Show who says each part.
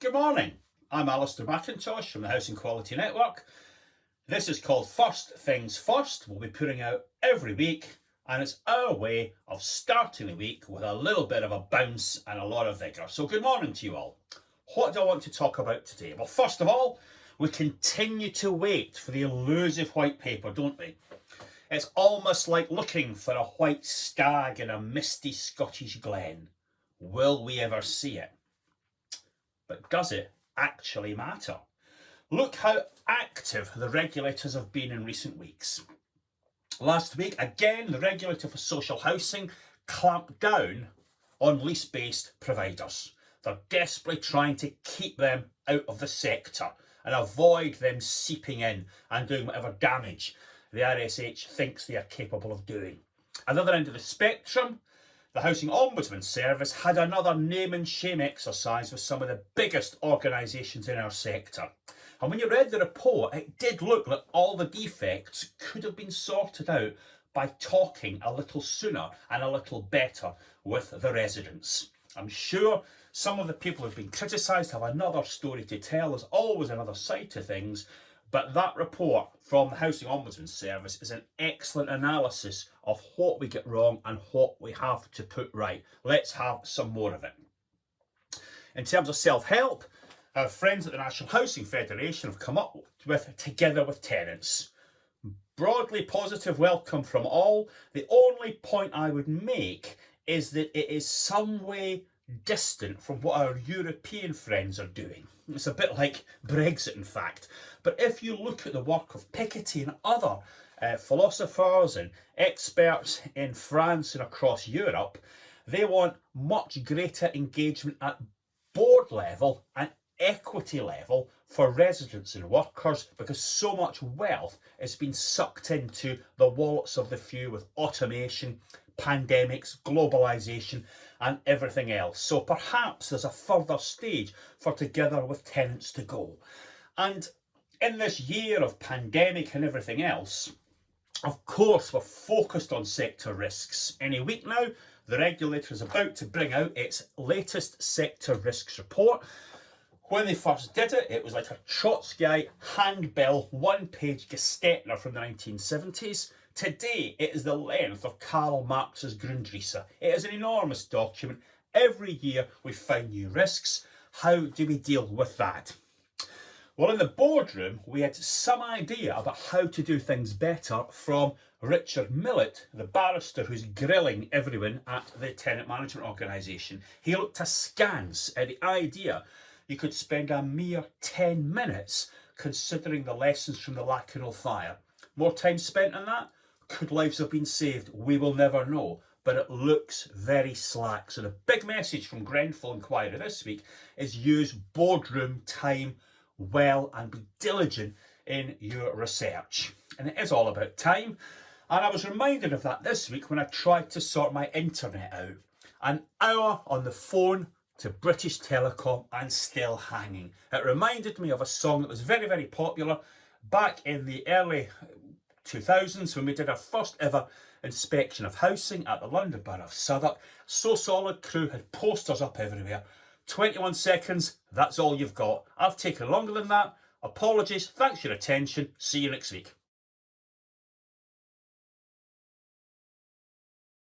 Speaker 1: Good morning, I'm Alistair McIntosh from the Housing Quality Network. This is called First Things First. We'll be putting out every week, and it's our way of starting the week with a little bit of a bounce and a lot of vigour. So good morning to you all. What do I want to talk about today? Well, first of all, we continue to wait for the elusive white paper, don't we? It's almost like looking for a white stag in a misty Scottish glen. Will we ever see it? But does it actually matter? Look how active the regulators have been in recent weeks. Last week, again, the regulator for social housing clamped down on lease-based providers. They're desperately trying to keep them out of the sector and avoid them seeping in and doing whatever damage the RSH thinks they are capable of doing. At the other end of the spectrum, the Housing Ombudsman Service had another name and shame exercise with some of the biggest organisations in our sector. And when you read the report, it did look like all the defects could have been sorted out by talking a little sooner and a little better with the residents. I'm sure some of the people who've been criticised have another story to tell. There's always another side to things. But that report from the Housing Ombudsman Service is an excellent analysis of what we get wrong and what we have to put right. Let's have some more of it. In terms of self-help, our friends at the National Housing Federation have come up with Together with Tenants. Broadly positive welcome from all. The only point I would make is that it is some way distant from what our European friends are doing. It's a bit like Brexit, in fact. But if you look at the work of Piketty and other philosophers and experts in France and across Europe, they want much greater engagement at board level and equity level for residents and workers, because so much wealth has been sucked into the wallets of the few with automation, pandemics, globalisation and everything else. So perhaps there's a further stage for Together with Tenants to go. And in this year of pandemic and everything else, of course, we're focused on sector risks. Any week now, the regulator is about to bring out its latest sector risks report. When they first did it, it was like a Trotskyite handbill, one-page Gestetner from the 1970s. Today, it is the length of Karl Marx's Grundrisse. It is an enormous document. Every year, we find new risks. How do we deal with that? Well, in the boardroom, we had some idea about how to do things better from Richard Millett, the barrister who's grilling everyone at the tenant management organisation. He looked askance at the idea you could spend a mere 10 minutes considering the lessons from the Lacanau fire. More time spent on that? Could lives have been saved? We will never know, but it looks very slack. So the big message from Grenfell Inquiry this week is use boardroom time well and be diligent in your research. And it is all about time. And I was reminded of that this week when I tried to sort my internet out. An hour on the phone to British Telecom and still hanging. It reminded me of a song that was very, very popular back in the early 2000s when we did our first ever inspection of housing at the London Borough of Southwark. So Solid crew had posters up everywhere. 21 seconds, that's all you've got. I've taken longer than that. Apologies, thanks for your attention. See you next week.